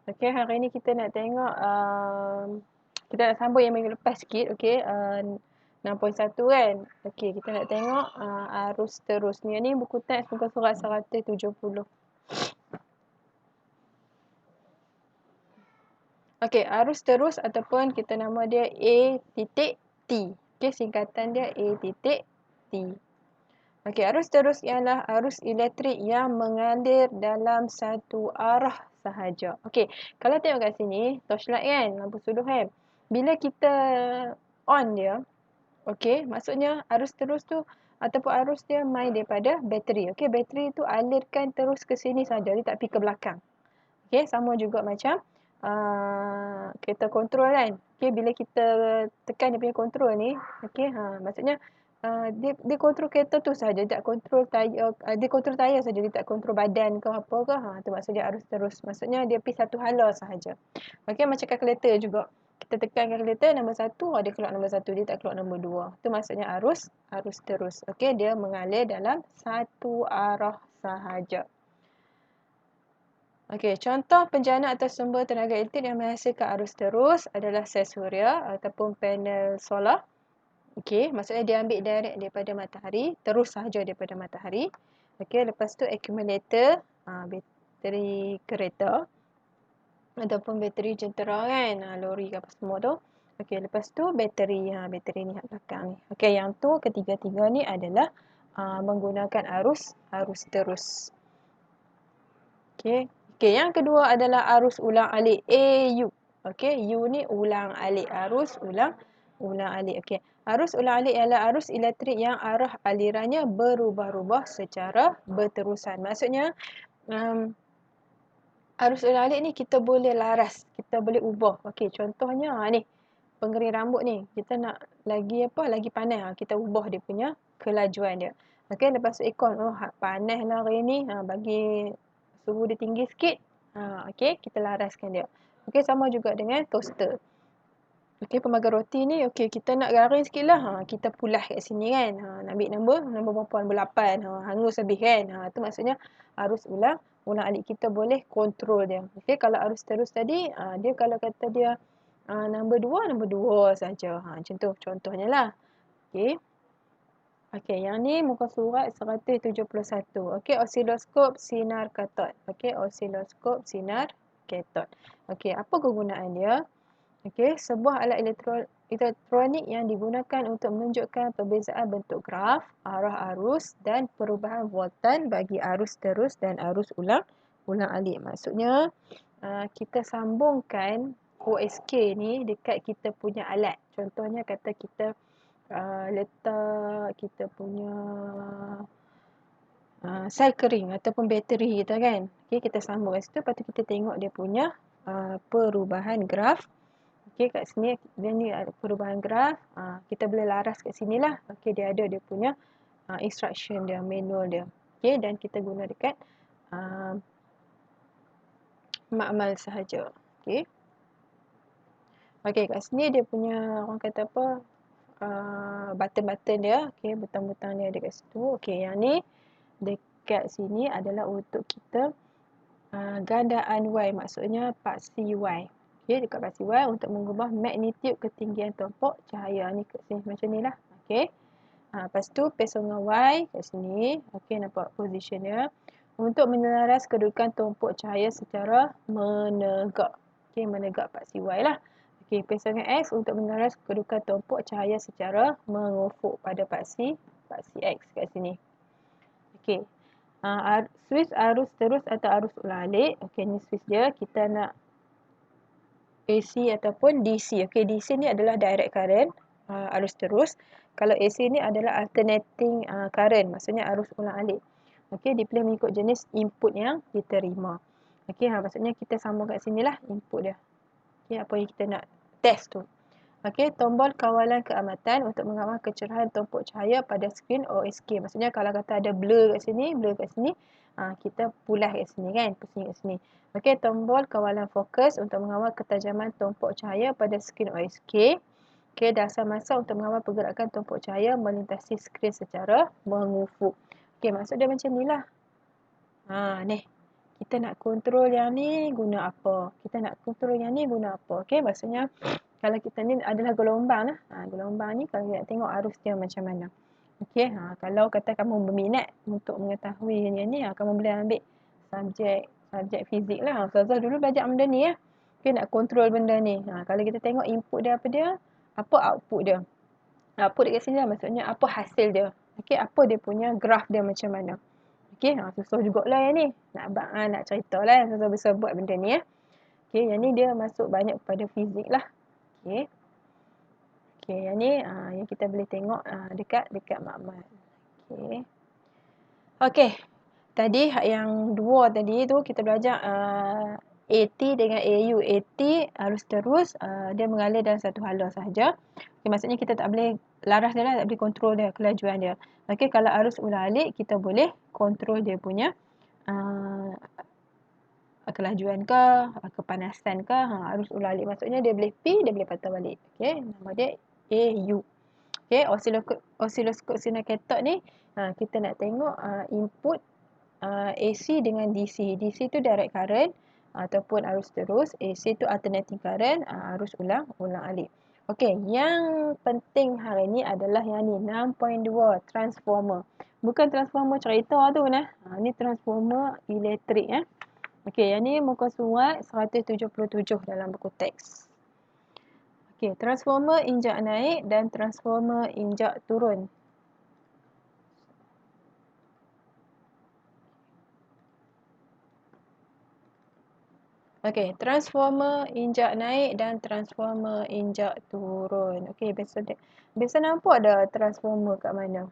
Okey, hari ni kita nak tengok kita nak sambung yang minggu lepas sikit, okey. 6.1 kan. Okey, kita nak tengok arus terus. Ni buku teks muka surat 170. Okey, arus terus ataupun kita nama dia A titik T. Okey, singkatan dia A titik T. Okey, arus terus ialah arus elektrik yang mengalir dalam satu arah sahaja. Okey, kalau tengok kat sini, torchlight kan, lampu suduh kan. Bila kita on dia, okey, maksudnya arus terus tu ataupun arus dia main daripada bateri. Okey, bateri tu alirkan terus ke sini saja, dia tak pergi ke belakang. Okey, sama juga macam kereta kontrol kan. Okey, bila kita tekan dia punya kontrol ni, okey, maksudnya dia kontrol kereta tu saja, tak kontrol tayar, dia kontrol tayar saja, dia tak kontrol badan ke apa ke. Tu maksudnya arus terus. Maksudnya dia pergi satu hala sahaja. Okey, macam kalkulator juga. Kita tekan kalkulator nombor 1, dia keluar nombor 1, dia tak keluar nombor 2. Tu maksudnya arus terus. Okey, dia mengalir dalam satu arah sahaja. Okey, contoh penjana atau sumber tenaga elektrik yang menghasilkan arus terus adalah sel suria ataupun panel solar. Okey, maksudnya dia ambil direct daripada matahari, terus sahaja daripada matahari. Okey, lepas tu accumulator, bateri kereta ataupun bateri jentera kan, lori ke apa semua tu. Okey, lepas tu bateri, bateri ni kat belakang ni. Okey, yang tu ketiga-tiga ni adalah menggunakan arus terus. Okey. Okey, yang kedua adalah arus ulang-alik AU. Okey, U ni ulang-alik, arus ulang-alik. Okey. Arus ulang-alik ialah arus elektrik yang arah alirannya berubah-ubah secara berterusan. Maksudnya arus ulang-alik ni kita boleh laras, kita boleh ubah. Okey, contohnya ni pengering rambut ni, kita nak lagi panas, kita ubah dia punya kelajuan dia. Okey, lepas tu aircon, panas lah hari ni, bagi suhu dia tinggi sikit. Okey, kita laraskan dia. Okey, sama juga dengan toaster. Okey, pembaga roti ni, okey, kita nak garing sikit lah. Kita pulas kat sini kan. Nak ambil nombor berapa? Nombor 8. Hangus habis kan. Tu maksudnya arus ulang-alik kita boleh kontrol dia. Okey, kalau arus terus tadi, dia kalau kata dia nombor 2 saja. Macam tu contohnya lah. Okey. Okey, yang ni muka surat 171. Okey, osiloskop sinar katod. Okey, osiloskop sinar katod. Okey, apa kegunaan dia? Okey, sebuah alat elektronik yang digunakan untuk menunjukkan perbezaan bentuk graf, arah arus dan perubahan voltan bagi arus terus dan arus ulang-alik. Maksudnya, kita sambungkan OSK ni dekat kita punya alat. Contohnya kata kita letak kita punya sel kering ataupun bateri kita kan. Okey, kita sambung kat situ, lepas tu kita tengok dia punya perubahan graf. Okey, kat sini dia ni ada perubahan graf. Kita boleh laras kat sinilah. Okey, dia ada dia punya instruction dia, manual dia. Okey, dan kita guna dekat makmal sahaja. Okey. Okey, kat sini dia punya orang kata apa? Button-button dia. Okey, butang-butang dia ada kat situ. Okey, yang ni dekat sini adalah untuk kita gandaan Y, maksudnya paksi Y. Okey, dekat paksi Y untuk mengubah magnitude ketinggian tompok cahaya ni kat sini macam ni lah. Okey. Lepas tu pesonga Y kat sini. Okey, nampak position dia. Untuk menyelaras kedudukan tompok cahaya secara menegak. Okey, menegak paksi Y lah. Okey, pesonga X untuk menyelaras kedudukan tompok cahaya secara mengufuk pada paksi X kat sini. Okey. Switch arus terus atau arus ulang-alik. Okey, ni switch dia. Kita nak AC ataupun DC. Okey, DC ni adalah direct current, arus terus. Kalau AC ni adalah alternating current, maksudnya arus ulang-alik. Okey, dipilih mengikut jenis input yang diterima. Okey, maksudnya kita sambung kat sinilah input dia. Okey, apa yang kita nak test tu. Okey, tombol kawalan keamatan untuk mengawal kecerahan tompok cahaya pada skrin OSK. Maksudnya kalau kata ada blur kat sini, kita pulas kat sini kan, pusing kat sini. Okey, tombol kawalan fokus untuk mengawal ketajaman tompok cahaya pada skrin OSK. Okey, dasar masa untuk mengawal pergerakan tompok cahaya melintasi skrin secara mengufuk. Okey, maksud dia macam ni lah. Ni. kita nak kontrol yang ni guna apa. Kita nak kontrol yang ni guna apa. Okey, maksudnya kalau kita ni adalah gelombang lah. Gelombang ni kalau kita nak tengok arus dia macam mana. Okey, kalau kata kamu berminat untuk mengetahui yang ni, kamu boleh ambil subjek fizik lah. Ustazah dulu belajar benda ni ya. Okey, nak kontrol benda ni. Kalau kita tengok input dia apa dia, apa output dia. Output dekat sini lah maksudnya apa hasil dia. Okey, apa dia punya graf dia macam mana. Okey, susah jugalah yang ni. Nak cerita lah yang susah-susah buat benda ni ya. Okey, yang ni dia masuk banyak kepada fizik lah. Okey. Okey, yang ni yang kita boleh tengok dekat makmal. Okey. Okey. Tadi yang dua tadi tu kita belajar AT dengan AU. AT arus terus, dia mengalir dalam satu hala sahaja. Okay, maksudnya kita tak boleh laras dia lah, tak boleh kontrol dia, kelajuan dia. Okey, kalau arus ulang-alik kita boleh kontrol dia punya kelajuan ke, kepanasan ke. Arus ulang-alik maksudnya dia boleh P, dia boleh patah balik. Okey, nama dia AU. Okey, osiloskop sinar katot ni kita nak tengok input AC dengan DC. DC tu direct current ataupun arus terus. AC tu alternating current, arus ulang-alik. Okey, yang penting hari ni adalah yang ni 6.2 transformer. Bukan transformer cerita tu nah. Ni transformer elektrik ya. Okey, yang ni muka surat 177 dalam buku teks. Okey, transformer injak naik dan transformer injak turun. Okey, transformer injak naik dan transformer injak turun. Okey, biasa nampak dah transformer kat mana?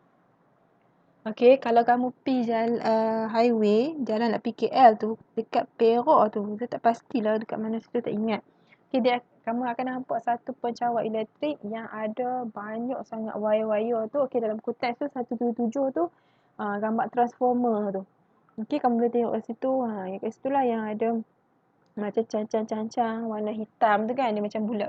Okey, kalau kamu pergi highway, jalan nak pergi KL tu, dekat Perak tu, saya tak pastilah dekat mana situ, tak ingat. Okey, kamu akan nampak satu pencawat elektrik yang ada banyak sangat wire-wire tu. Okey, dalam buku teks tu 177 tu gambar transformer tu. Okey, kamu boleh tengok kat situ. Kat situlah yang ada macam cancang-cancang warna hitam tu kan, dia macam bulat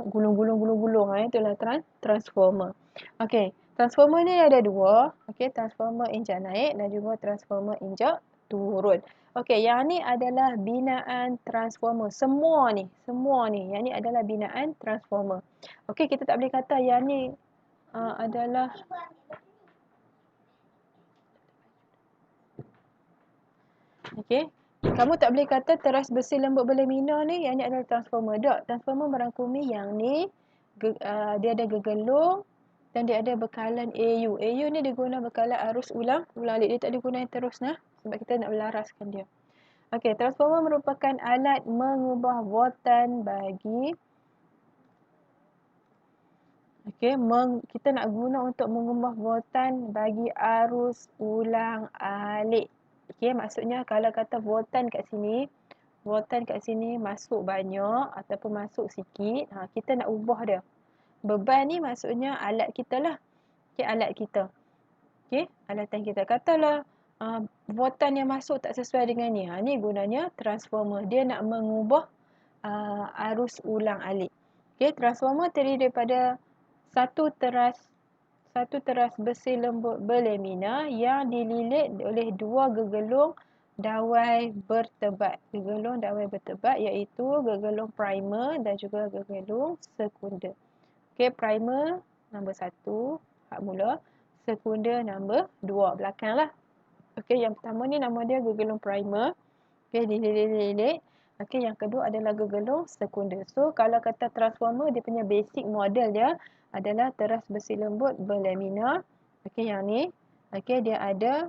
gulung-gulung. Itulah transformer. Okey, transformer ni ada dua. Okey, transformer injak naik dan juga transformer injak turun. Okey, yang ni adalah binaan transformer. Semua ni, yang ni adalah binaan transformer. Okey, kita tak boleh kata yang ni adalah okey. Kamu tak boleh kata teras besi lembut berlemina ni yang ni adalah transformer. Tak, transformer merangkumi yang ni dia ada gegelung dan dia ada bekalan AU. AU ni dia guna bekalan arus ulang-alik. Dia tak diguna yang terus nah sebab kita nak melaraskan dia. Okey, transformer merupakan alat mengubah voltan bagi kita nak guna untuk mengubah voltan bagi arus ulang-alik. Okey, maksudnya kalau kata voltan kat sini masuk banyak ataupun masuk sikit, kita nak ubah dia. Beban ni maksudnya alat kita lah. Okey, alat kita. Okey, alatan kita. Katalah voltan yang masuk tak sesuai dengan ni. Ni gunanya transformer. Dia nak mengubah arus ulang-alik. Okey, transformer terdiri daripada satu teras besi lembut berlemina yang dililit oleh dua gegelung dawai bertebat. Gegelung dawai bertebat iaitu gegelung primer dan juga gegelung sekunder. Okey, primer nombor 1, hak mula. Sekunder nombor 2, belakang lah. Okey, yang pertama ni nama dia gegelung primer. Okey, dililit. Okey, yang kedua adalah gegelung sekunder. So, kalau kata transformer, dia punya basic model dia adalah teras besi lembut berlemina. Okey, yang ni. Okey, dia ada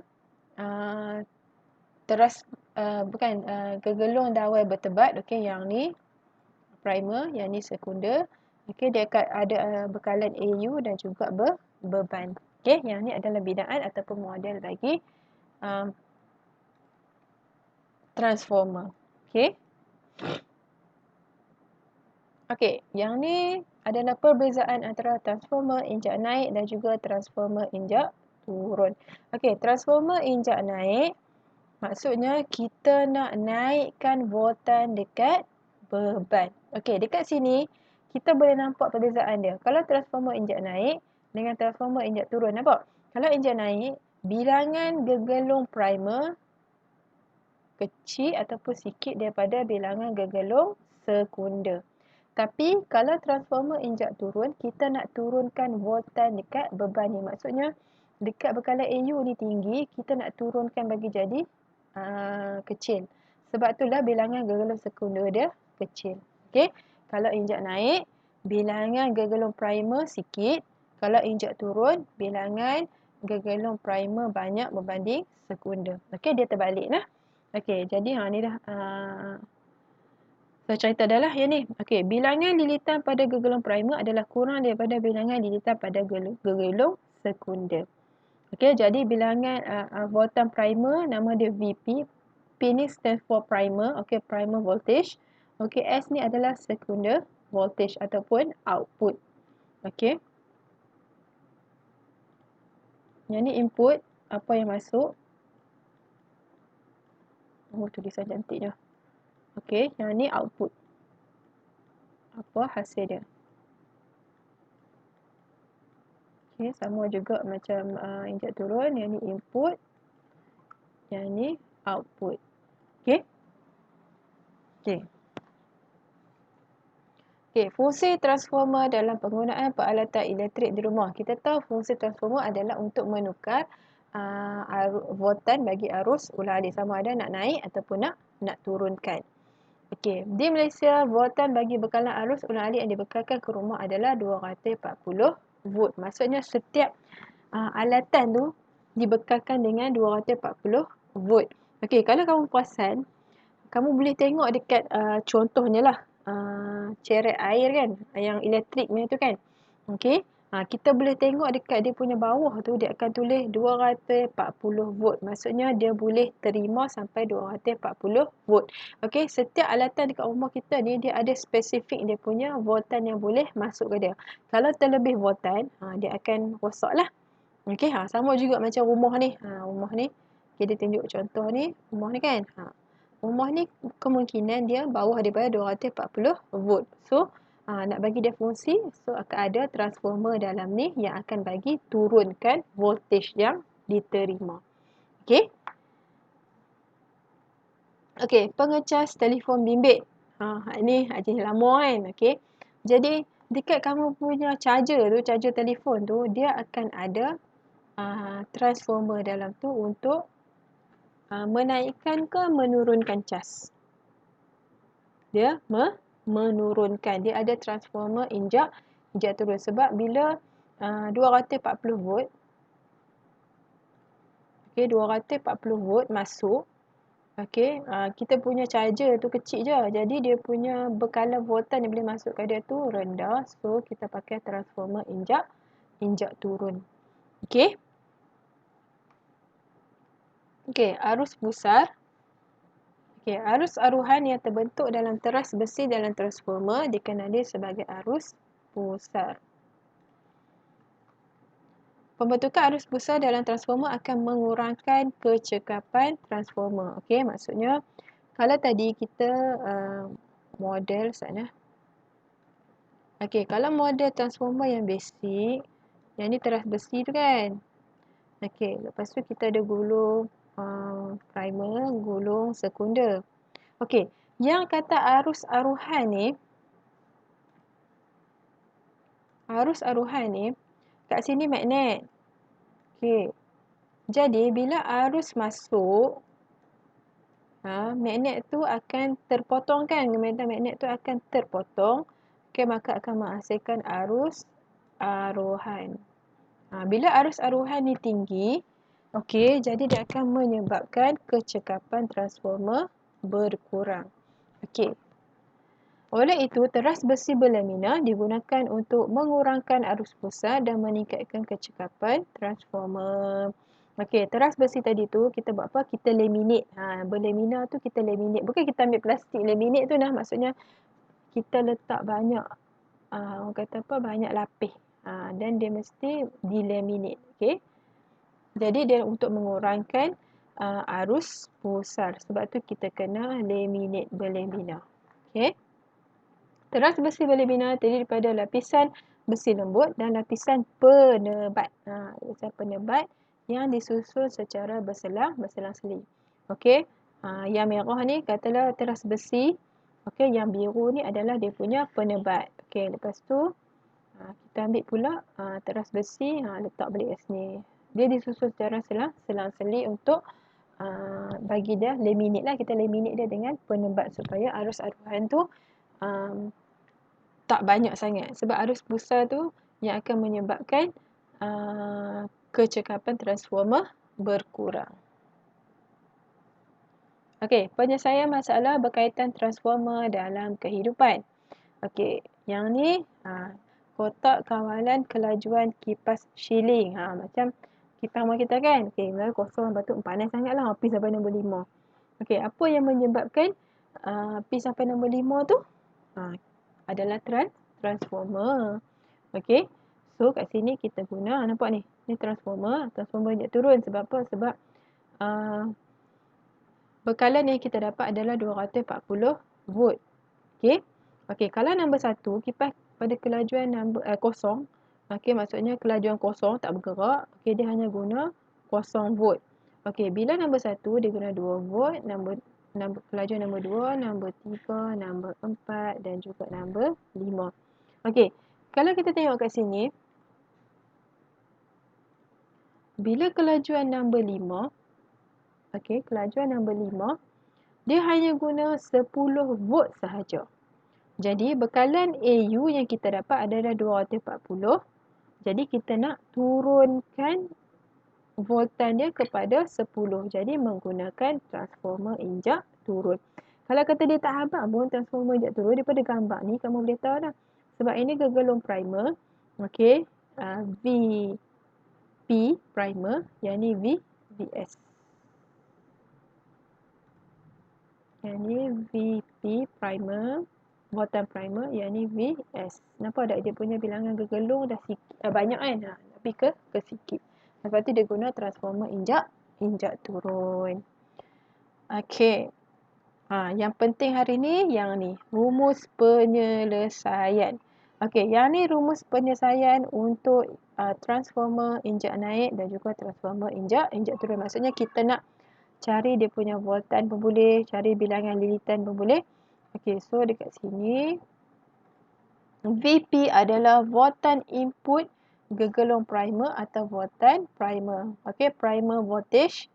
gegelung dawai bertebat. Okey, yang ni primer, yang ni sekunder. Okey, dia akan ada bekalan AU dan juga beban. Okey, yang ni adalah binaan ataupun model bagi transformer. Okey. Okey, yang ni adalah perbezaan antara transformer injak naik dan juga transformer injak turun. Okey, transformer injak naik maksudnya kita nak naikkan voltan dekat beban. Okey, dekat sini kita boleh nampak perbezaan dia. Kalau transformer injak naik dengan transformer injak turun, nampak? Kalau injak naik, bilangan gegelung primer kecil ataupun sikit daripada bilangan gergelung sekunder. Tapi kalau transformer injak turun, kita nak turunkan voltan dekat beban ni. Maksudnya dekat bekalan AU ni tinggi, kita nak turunkan bagi jadi kecil. Sebab itulah bilangan gergelung sekunder dia kecil. Okey. Kalau injak naik, bilangan gergelung primer sikit. Kalau injak turun, bilangan gergelung primer banyak berbanding sekunder. Okey, dia terbalik lah. Okey, jadi ni dah saya cerita dah lah yang ni. Okey, bilangan lilitan pada gergelung primer adalah kurang daripada bilangan lilitan pada gergelung sekunder. Okey, jadi bilangan voltan primer nama dia VP. P ni stands for primer. Okey, primer voltage. Okey, S ni adalah sekunder voltage ataupun output. Okey. Yang ni input, apa yang masuk. Oh, tulisan cantiknya. Okey, yang ni output. Apa hasil dia. Okey, sama juga macam injak turun. Yang ni input. Yang ni output. Okey. Okey. Okey, fungsi transformer dalam penggunaan peralatan elektrik di rumah. Kita tahu fungsi transformer adalah untuk menukar voltan bagi arus ulang alik, sama ada nak naik ataupun nak turunkan. Okey, di Malaysia voltan bagi bekalan arus ulang alik yang dibekalkan ke rumah adalah 240 volt. Maksudnya setiap alatan tu dibekalkan dengan 240 volt. Okey, kalau kamu perasan, kamu boleh tengok dekat contohnya lah ceret air kan, yang elektrik punya tu kan. Okey, kita boleh tengok dekat dia punya bawah tu dia akan tulis 240 volt. Maksudnya dia boleh terima sampai 240 volt. Okey, setiap alatan dekat rumah kita ni dia ada spesifik dia punya voltan yang boleh masuk ke dia. Kalau terlebih voltan, dia akan rosak lah. Okey, sama juga macam rumah ni. Rumah ni kita tunjuk contoh ni, rumah ni kan. Rumah ni kemungkinan dia bawah daripada 240 volt. So, nak bagi dia fungsi, so akan ada transformer dalam ni yang akan bagi turunkan voltage yang diterima. Okey. Okey, pengecas telefon bimbit. Ini jenis lama kan. Okey. Jadi, dekat kamu punya charger tu, charger telefon tu, dia akan ada transformer dalam tu untuk menaikkan ke menurunkan cas. Dia menurunkan. Dia ada transformer injak turun. Sebab bila 240 volt, okey, 240 volt masuk, okey, kita punya charger tu kecil je. Jadi dia punya bekalan voltan yang boleh masuk ke dia tu rendah. So kita pakai transformer injak turun. Okey. Okey, arus pusar. Okey, arus aruhan yang terbentuk dalam teras besi dalam transformer dikenali sebagai arus pusar. Pembentukan arus pusar dalam transformer akan mengurangkan kecekapan transformer. Okey, maksudnya kalau tadi kita model sana. Okey, kalau model transformer yang basic, yang ni teras besi tu kan. Okey, lepas tu kita ada gulung primer, gulung sekunder. Okey, yang kata arus aruhan ni, kat sini magnet. Okey. Jadi bila arus masuk, magnet tu akan terpotong kan, magnet tu akan terpotong. Okey, maka akan menghasilkan arus aruhan. Bila arus aruhan ni tinggi, okey, jadi dia akan menyebabkan kecekapan transformer berkurang. Okey. Oleh itu, teras besi berlamina digunakan untuk mengurangkan arus pusar dan meningkatkan kecekapan transformer. Okey, teras besi tadi tu kita buat apa? Kita laminate. Berlamina tu kita laminate. Bukan kita ambil plastik laminate tu dah. Maksudnya kita letak banyak orang kata apa? Banyak lapis. Dan dia mesti dilaminate. Okey. Jadi dia untuk mengurangkan arus pusar. Sebab tu kita kena laminate berlamina. Okey. Teras besi berlamina terdiri daripada lapisan besi lembut dan lapisan penebat. Lapisan penebat yang disusun secara berselang-seling. Okey. Yang merah ni katalah teras besi. Okey, yang biru ni adalah dia punya penebat. Okey, lepas tu kita ambil pula teras besi, letak balik kat sini. Dia disusun secara selang-seli untuk bagi dia laminate lah. Kita laminate dia dengan penebat supaya arus aruhan tu tak banyak sangat. Sebab arus besar tu yang akan menyebabkan kecekapan transformer berkurang. Okey, penyelesaian masalah berkaitan transformer dalam kehidupan. Okey, yang ni kotak kawalan kelajuan kipas shilling. Macam kipas rumah kita kan. Okey, kalau kosong lepas tu panas sangatlah api sampai nombor 5. Okey, apa yang menyebabkan api sampai nombor 5 tu? Adalah transformer. Okey. So kat sini kita guna, nampak ni. Ni transformer injek turun sebab apa? Sebab bekalan yang kita dapat adalah 240 volt. Okey. Okey, kalau nombor 1 kipas pada kelajuan nombor kosong. Okey, maksudnya kelajuan kosong tak bergerak. Okey, dia hanya guna 0 volt. Okey, bila nombor 1 dia guna 2 volt, kelajuan nombor 2, nombor 3, nombor 4 dan juga nombor 5. Okey, kalau kita tengok kat sini, bila kelajuan nombor 5, okey, kelajuan nombor 5, dia hanya guna 10 volt sahaja. Jadi, bekalan AU yang kita dapat adalah 240. Jadi, kita nak turunkan voltan dia kepada 10. Jadi, menggunakan transformer injak turun. Kalau kata dia tak habaq pun transformer injak turun, daripada gambar ni kamu boleh tahu dah. Sebab ini gegelung primer. Okey, VP primer, yang ni VS. Yang ni VP primer, voltan primer, yang ni VS. Nampak tak dia punya bilangan gegelung dah banyak kan? Tapi ke sikit. Lepas tu dia guna transformer injak turun. Okey. Yang penting hari ni yang ni, rumus penyelesaian. Okey, yang ni rumus penyelesaian untuk transformer injak naik dan juga transformer injak turun. Maksudnya kita nak cari dia punya voltan pun boleh, cari bilangan lilitan pun boleh. Okey, so dekat sini VP adalah voltan input gegelung primer atau voltan primer. Okey, primer voltage.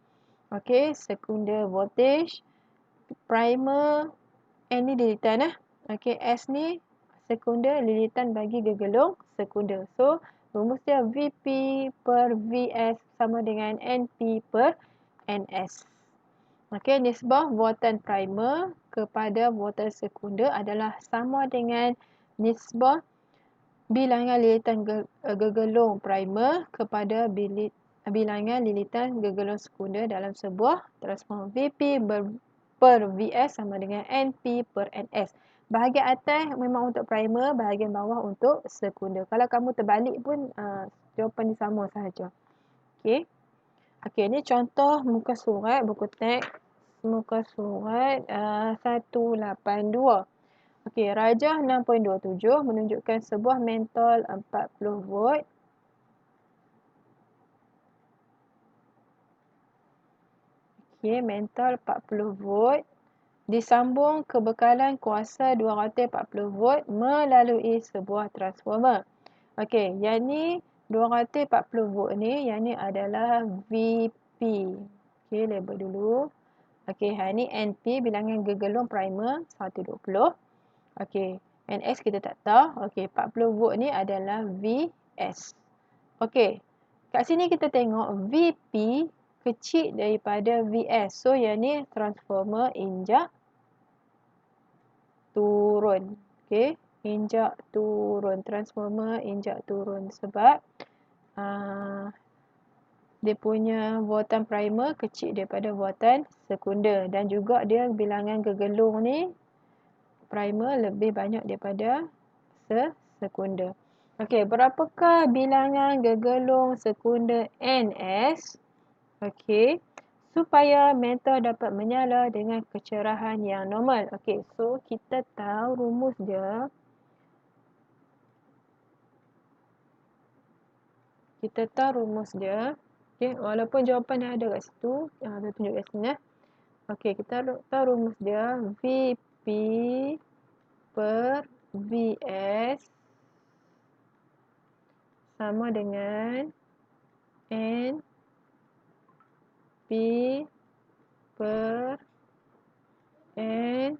Okey, sekunder voltage. Primer N ni lilitan Okey, S ni sekunder lilitan bagi gegelung sekunder. So, rumus dia VP per VS sama dengan NP per NS. Okey, nisbah voltan primer kepada voltan sekunder adalah sama dengan nisbah bilangan lilitan gegelung primer kepada bilangan lilitan gegelung sekunder dalam sebuah transformer. VP per VS sama dengan NP per NS. Bahagian atas memang untuk primer, bahagian bawah untuk sekunder. Kalau kamu terbalik pun jawapan dia sama sahaja. Okey. Okey, ni contoh muka surat buku teks. Muka surat 182. Okey, rajah 6.27 menunjukkan sebuah mentol 40 volt. Okey, mentol 40 volt disambung ke bekalan kuasa 240 volt melalui sebuah transformer. Okey, yang ni 240 volt ni, yang ni adalah VP. Okey, label dulu. Okey, yang ni NP, bilangan gegelung primer 120. Okey, NS kita tak tahu. Okey, 40 volt ni adalah VS. Okey, kat sini kita tengok VP kecil daripada VS. So, yang ni transformer injak turun. Okey, injak turun. Transformer injak turun sebab dia punya voltan primer kecil daripada voltan sekunder. Dan juga dia bilangan gegelung ni primer lebih banyak daripada sekunder. Okey, berapakah bilangan gegelung sekunder NS? Okey, supaya mentol dapat menyala dengan kecerahan yang normal. Okey, so kita tahu rumus dia. Okey, walaupun jawapan dah ada kat situ, saya tunjuk kat sini. Okey, kita tahu rumus dia. VP per VS sama dengan NP per N.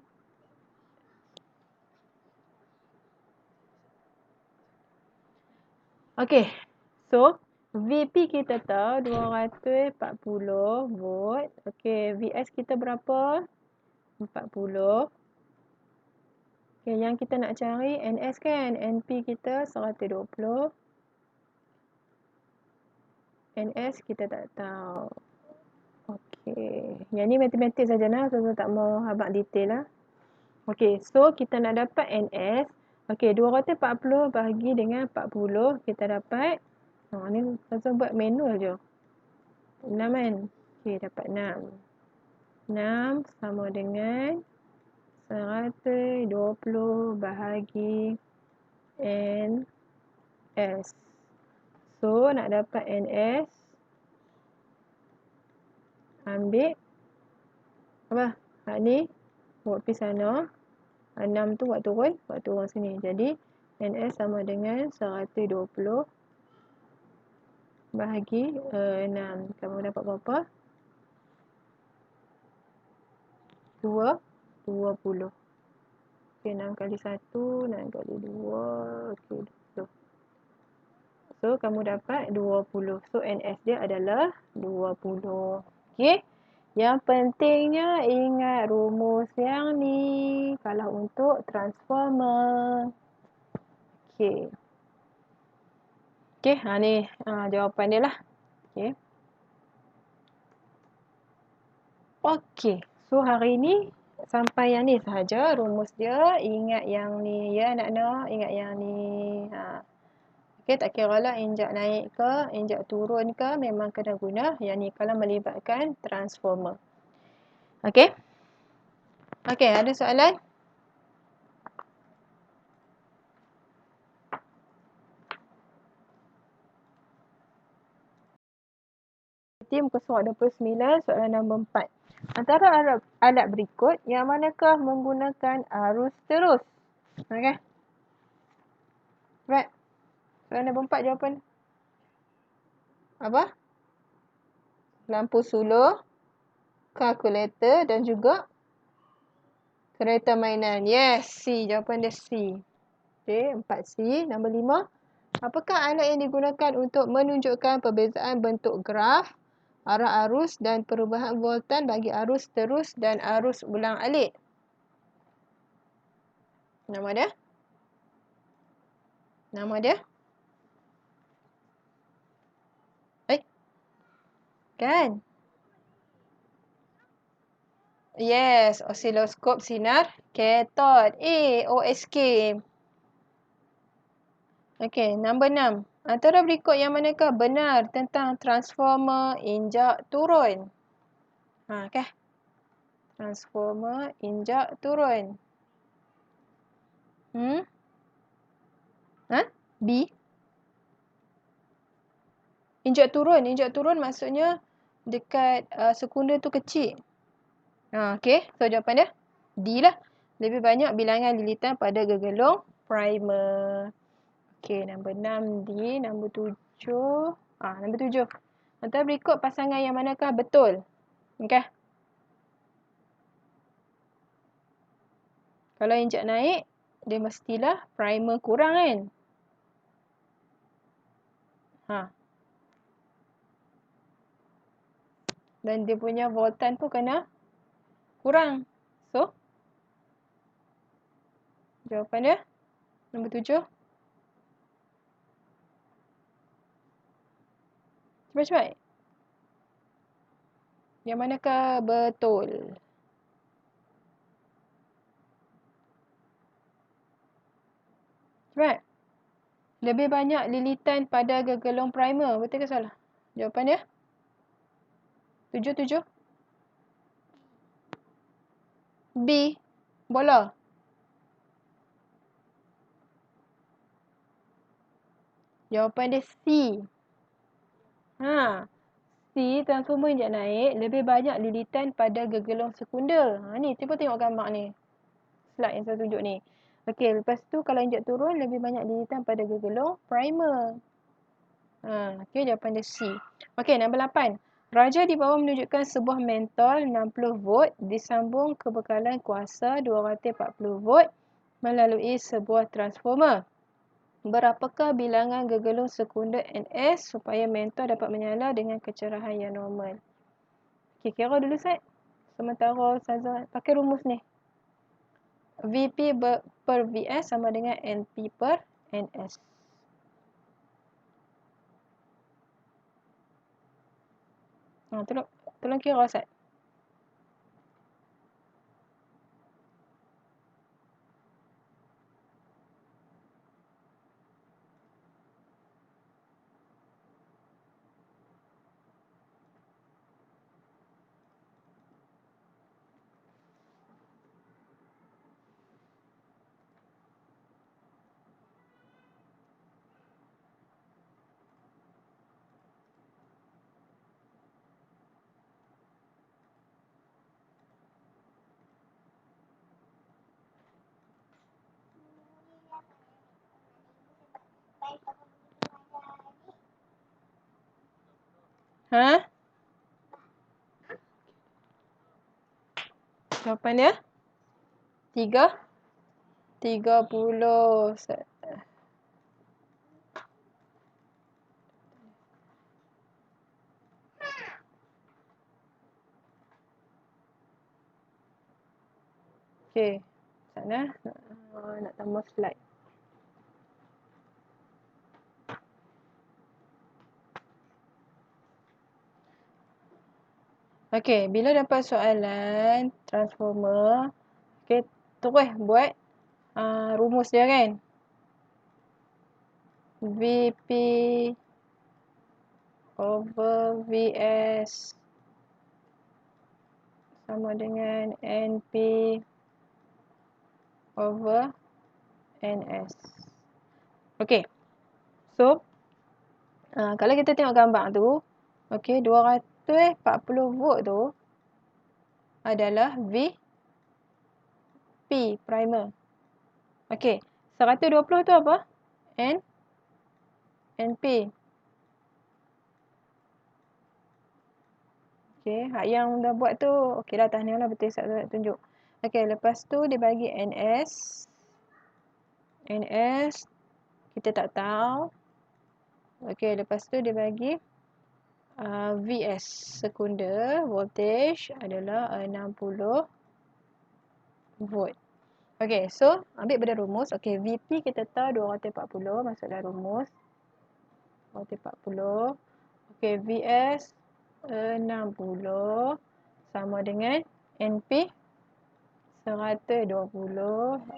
Okey, so VP kita tahu 240 volt. Okey, VS kita berapa? 40. Okey, yang kita nak cari NS kan? NP kita 120. NS kita tak tahu. Okey, yang ni matematik saja lah. So, tak mau abang detail lah. Okey, so kita nak dapat NS. Okey, 240 bahagi dengan 40, kita dapat. Ni saya buat manual je. 6 kan? Okey, dapat 6. 6 sama dengan 120 bahagi NS. So, nak dapat NS, ambil apa? Hak ni, buat pergi sana. 6 tu buat turun sini. Jadi, NS sama dengan 120 bahagi 6. Kamu dapat berapa? 20. Okey, 6 kali 1, 6 kali 2. Okey, 20. So, kamu dapat 20. So, NS dia adalah 20. Okey. Yang pentingnya ingat rumus yang ni kalau untuk transformer. Okey. Okey, ni jawapan dia lah. Okey. Okey. So, hari ni sampai yang ni sahaja rumus dia. Ingat yang ni ya anak-anak. Ingat yang ni. Okey, tak kira lah injak naik ke, injak turun ke, memang kena guna. Yang ni kalau melibatkan transformer. Okey? Okey, ada soalan? Muka surat 29, soalan nombor 4. Antara alat berikut, yang manakah menggunakan arus terus? Okey? Right. Soalan nombor 4 jawapan. Apa? Lampu sulur, kalkulator dan juga kereta mainan. Yes, C. Jawapan dia C. Okey, 4C. Nombor 5. Apakah alat yang digunakan untuk menunjukkan perbezaan bentuk graf, arah arus dan perubahan voltan bagi arus terus dan arus ulang-alik? Nama dia? Nama dia? Kan? Yes, osiloskop sinar katod. OSK. Okey, nombor 6. Antara berikut yang manakah benar tentang transformer injak turun? Okay. Transformer injak turun. B. Injak turun maksudnya dekat sekunder tu kecil. Okey, so jawapan dia D lah. Lebih banyak bilangan lilitan pada gegelung primer. Okey, nombor 6 D, nombor 7. Nombor 7. Antara berikut pasangan yang manakah betul? Okey. Kalau injak naik, dia mestilah primer kurang kan? Dan dia punya voltan pun kena kurang. So, jawapan dia nombor 7. Cepat-cepat. Yang manakah betul? Cepat. Lebih banyak lilitan pada gegelung primer. Betul ke salah? Jawapan dia? 7. B. Bola. Jawapan dia C. transformer injak naik, lebih banyak lilitan pada gegelung sekunder. Ni, cuba tengok gambar ni. Slide yang saya tunjuk ni. Okey, lepas tu kalau injak turun, lebih banyak lilitan pada gegelung primer. Okey, jawapan dia C. Okey, nombor 8. Raja di bawah menunjukkan sebuah mentol 60 volt disambung ke bekalan kuasa 240 volt melalui sebuah transformer. Berapakah bilangan gegelung sekunder NS supaya mentol dapat menyala dengan kecerahan yang normal? Okey, kira dulu Ustaz. Sementara Ustazah pakai rumus ni. VP per VS sama dengan NP per NS. Tolong kira Ustaz. Jawapan dia? 30. Okey. Sana nak tambah slide. Okey, bila dapat soalan transformer, okey, terus buat rumus dia kan. VP over VS sama dengan NP over NS. Okey. So, kalau kita tengok gambar tu, okey, 240 volt tu adalah VP primer. Okey, 120 tu apa? NP. Okey, hak yang dah buat tu, okey dah tahniah lah betul saya tunjuk. Okey, lepas tu dia bagi NS. NS kita tak tahu. Okey, lepas tu dia bagi VS sekunder, voltage adalah 60 volt. Okey, so ambil pada rumus. Okey, VP kita tahu 240 masuk dalam rumus. 240. Okey, VS 60 sama dengan NP 120.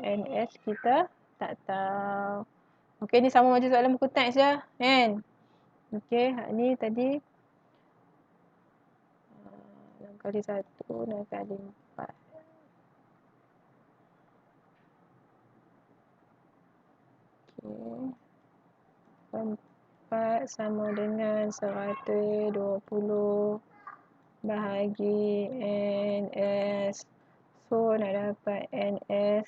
NS kita tak tahu. Okey, ni sama macam soalan buku teks je, kan? Okey, hak ni tadi 6 kali 1, 6 kali 4. Okey. 4 sama dengan 120 bahagi NS. So, nak dapat NS.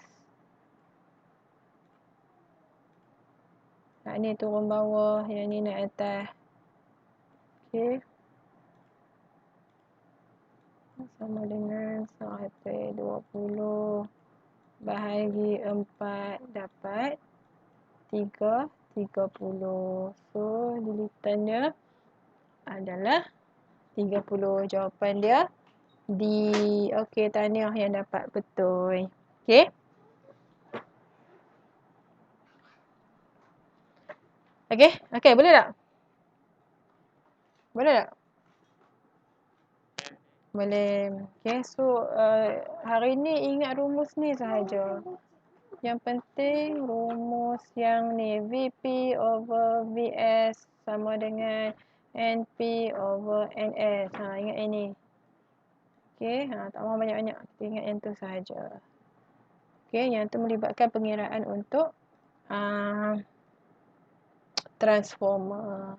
Hak ni turun bawah, yang ni naik atas. Okey. Sama dengan 120 bahagi 4 dapat 30. So, lilitannya adalah 30. Jawapan dia D. Okey, tahniah yang dapat betul. Okey. Okey, boleh tak? Boleh tak? Boleh. Okey, so hari ni ingat rumus ni sahaja. Yang penting rumus yang ni, VP over VS sama dengan NP over NS. Ingat yang ni. Okey, tak mahu banyak-banyak. Kita ingat yang tu sahaja. Okey, yang tu melibatkan pengiraan untuk transformer.